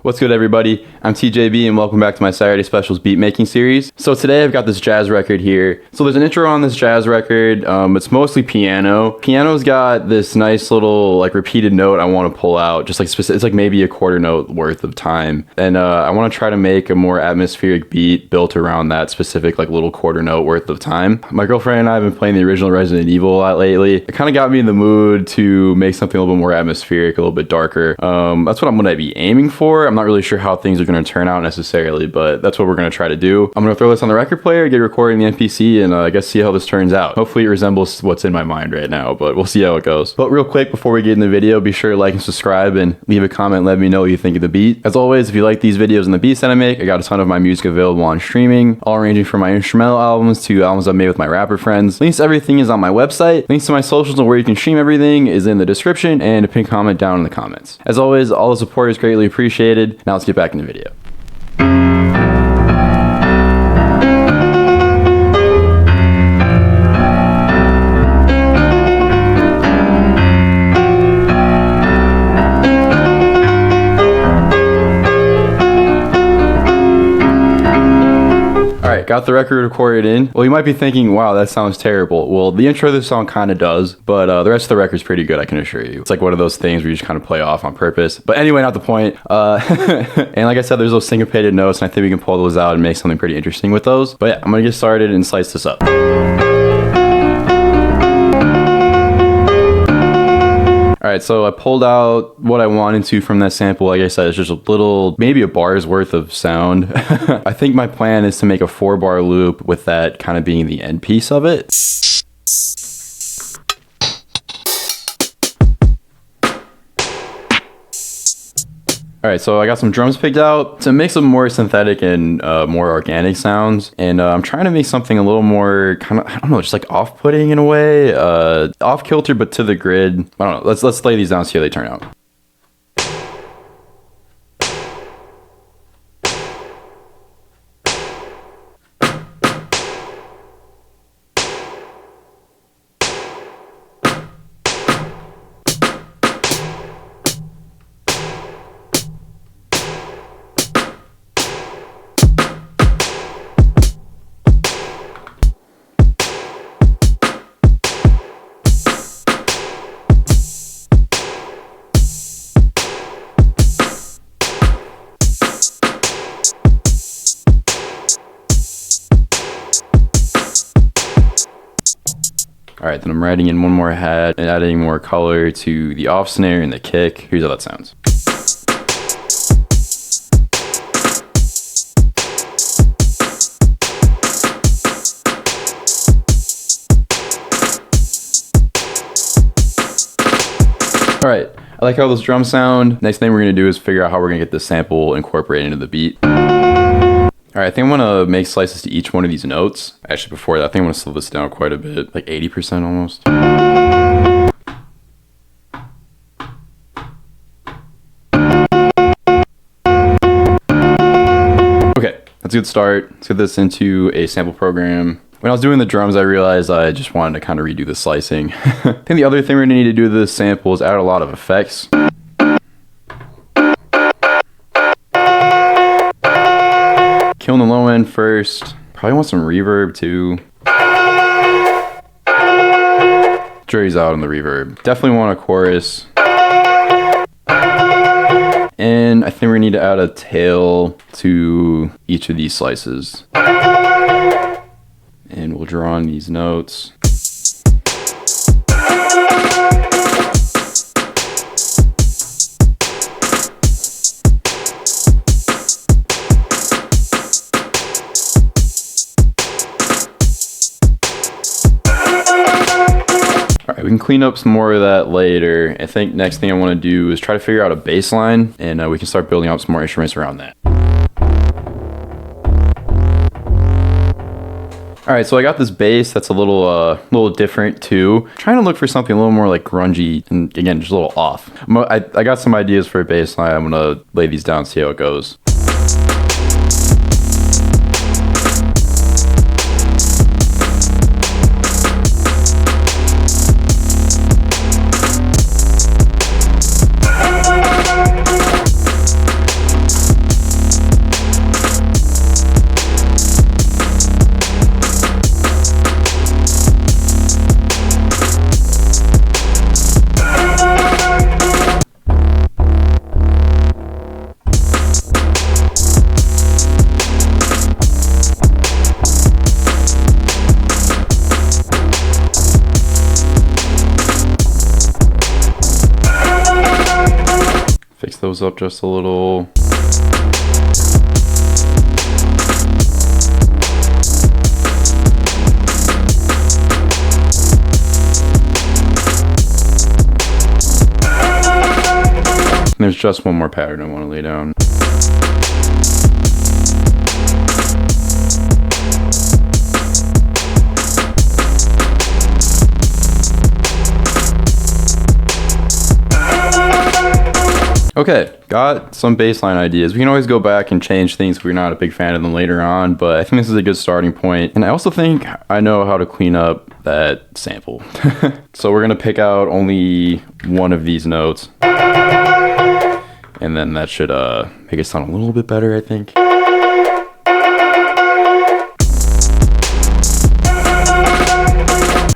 What's good, everybody? I'm TJB and welcome back to my Saturday Specials beat making series. So today I've got this jazz record here. So there's an intro on this jazz record. It's mostly piano. Piano's got this nice little like repeated note I want to pull out, just like it's like maybe a quarter note worth of time. And I want to try to make a more atmospheric beat built around that specific like little quarter note worth of time. My girlfriend and I have been playing the original Resident Evil a lot lately. It kind of got me in the mood to make something a little bit more atmospheric, a little bit darker. That's what I'm going to be aiming for. I'm not really sure how things are going to turn out necessarily, but that's what we're going to try to do. I'm going to throw this on the record player, get recording the MPC, and I guess see how this turns out. Hopefully it resembles what's in my mind right now, but we'll see how it goes. But real quick, before we get in the video, be sure to like and subscribe and leave a comment. Let me know what you think of the beat. As always, if you like these videos and the beats that I make, I got a ton of my music available on streaming, all ranging from my instrumental albums to albums I've made with my rapper friends. Links to everything is on my website. Links to my socials and where you can stream everything is in the description and a pinned comment down in the comments. As always, all the support is greatly appreciated. Now let's get back in the video. Got the record recorded in. Well, you might be thinking, wow, that sounds terrible. Well, the intro of this song kind of does, but the rest of the record's pretty good, I can assure you. It's like one of those things where you just kind of play off on purpose. But anyway, not the point. And like I said, there's those syncopated notes, and I think we can pull those out and make something pretty interesting with those. But yeah, I'm gonna get started and slice this up. Alright, so I pulled out what I wanted to from that sample. Like I said, it's just a little, maybe a bar's worth of sound. I think my plan is to make a 4-bar loop with that kind of being the end piece of it. Alright, so I got some drums picked out to make some more synthetic and more organic sounds. And I'm trying to make something a little more kind of, I don't know, just like off-putting in a way. Off-kilter, but to the grid. I don't know, let's lay these down and see how they turn out. Alright, then I'm writing in one more hat and adding more color to the off snare and the kick. Here's how that sounds. Alright, I like how those drums sound. Next thing we're going to do is figure out how we're going to get this sample incorporated into the beat. Alright, I think I'm going to make slices to each one of these notes. Actually, before that, I think I'm going to slow this down quite a bit, like 80% almost. Okay, that's a good start. Let's get this into a sample program. When I was doing the drums, I realized I just wanted to kind of redo the slicing. I think the other thing we're going to need to do to this sample is add a lot of effects. Killing the low end first. Probably want some reverb too. Jury's out on the reverb. Definitely want a chorus. And I think we need to add a tail to each of these slices. And we'll draw on these notes. Alright, we can clean up some more of that later. I think next thing I want to do is try to figure out a bass line, and we can start building up some more instruments around that. Alright, so I got this bass that's a little different too. I'm trying to look for something a little more like grungy, and again, just a little off. I got some ideas for a bass line. I'm gonna lay these down and see how it goes. those up just a little. And there's just one more pattern I want to lay down. Okay, got some baseline ideas. We can always go back and change things if we're not a big fan of them later on, but I think this is a good starting point. And I also think I know how to clean up that sample. So we're gonna pick out only one of these notes. And then that should make it sound a little bit better, I think.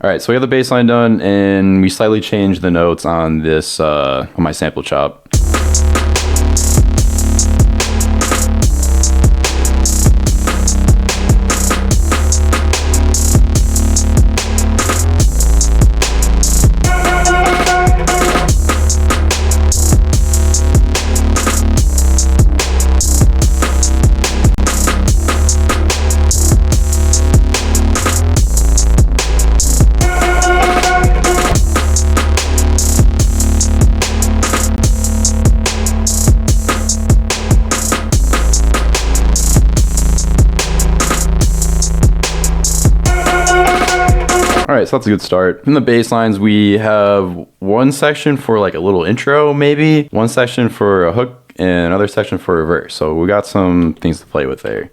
All right, so we have the bass line done, and we slightly changed the notes on this, on my sample chop. Alright, so that's a good start. In the bass lines, we have one section for like a little intro, maybe, one section for a hook, and another section for a verse. So we got some things to play with there.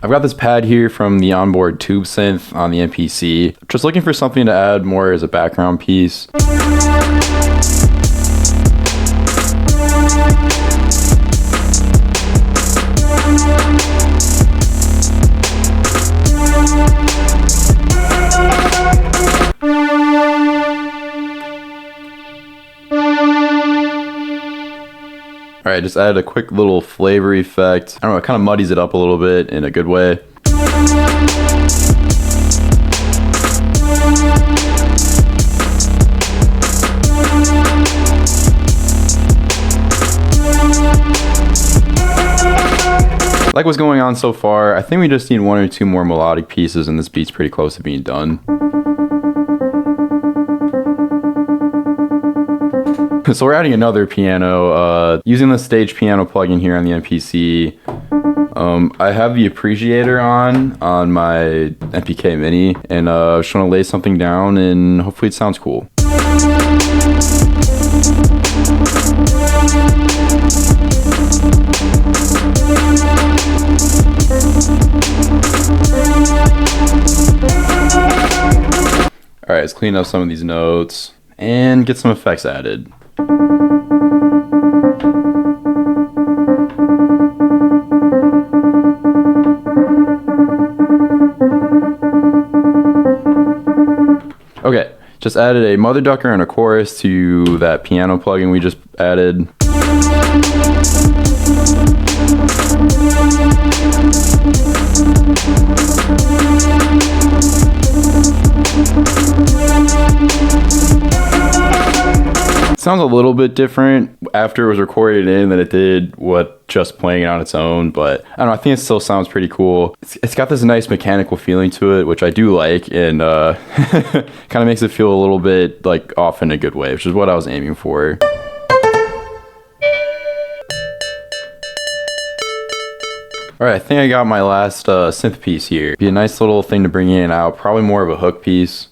I've got this pad here from the onboard tube synth on the MPC. Just looking for something to add more as a background piece. Alright, just added a quick little flavor effect. I don't know, it kind of muddies it up a little bit in a good way. Like what's going on so far. I think we just need one or two more melodic pieces and this beat's pretty close to being done. So we're adding another piano, using the stage piano plugin here on the MPC. I have the appreciator on my MPK Mini, and just want to lay something down and hopefully it sounds cool. Alright, let's clean up some of these notes and get some effects added. Okay, just added a mother ducker and a chorus to that piano plugin we just added. Sounds a little bit different after it was recorded in than it did what just playing it on its own, but I don't know, I think it still sounds pretty cool. It's got this nice mechanical feeling to it, which I do like, and kind of makes it feel a little bit like off in a good way, which is what I was aiming for. Alright, I think I got my last synth piece here. Be a nice little thing to bring in and out, probably more of a hook piece.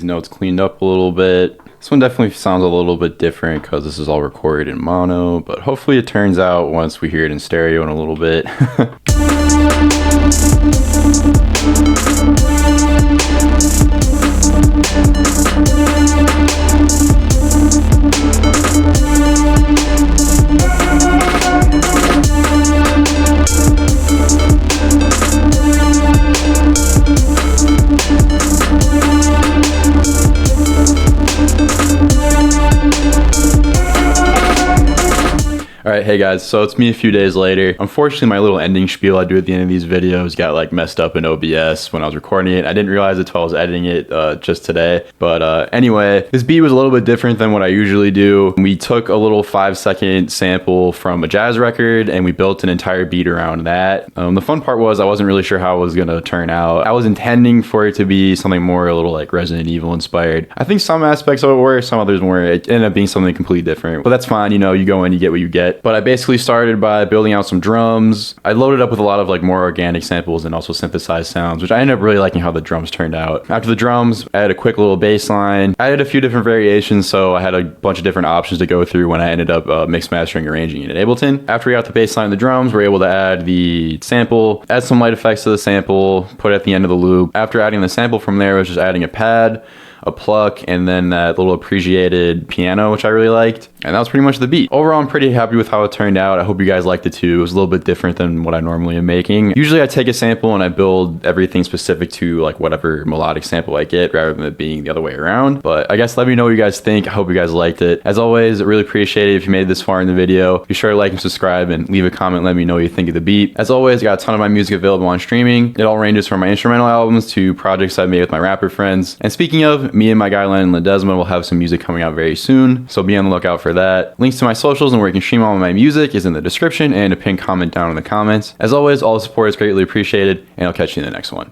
these notes cleaned up a little bit. This one definitely sounds a little bit different because this is all recorded in mono, but hopefully it turns out once we hear it in stereo in a little bit. Alright, hey guys, so it's me a few days later. Unfortunately, my little ending spiel I do at the end of these videos got like messed up in OBS when I was recording it. I didn't realize it until I was editing it just today. But anyway, this beat was a little bit different than what I usually do. We took a little 5-second sample from a jazz record and we built an entire beat around that. The fun part was I wasn't really sure how it was gonna turn out. I was intending for it to be something more a little like Resident Evil inspired. I think some aspects of it were, some others weren't. It ended up being something completely different. But that's fine, you know, you go in, you get what you get. But I basically started by building out some drums. I loaded up with a lot of like more organic samples and also synthesized sounds, which I ended up really liking how the drums turned out. After the drums, I had a quick little bass line. I had a few different variations, so I had a bunch of different options to go through when I ended up mix mastering arranging it in Ableton. After we got the bass line and the drums, we were able to add the sample, add some light effects to the sample, put it at the end of the loop. After adding the sample from there, I was just adding a pad, a pluck, and then that little appreciated piano, which I really liked. And that was pretty much the beat. Overall, I'm pretty happy with how it turned out. I hope you guys liked it too. It was a little bit different than what I normally am making. Usually I take a sample and I build everything specific to like whatever melodic sample I get rather than it being the other way around. But I guess let me know what you guys think. I hope you guys liked it. As always, I really appreciate it if you made it this far in the video. Be sure to like and subscribe and leave a comment. Let me know what you think of the beat. As always, I got a ton of my music available on streaming. It all ranges from my instrumental albums to projects I've made with my rapper friends. And speaking of, me and my guy Len Ledesma will have some music coming out very soon, so be on the lookout for that. Links to my socials and where you can stream all of my music is in the description and a pinned comment down in the comments. As always, all the support is greatly appreciated, and I'll catch you in the next one.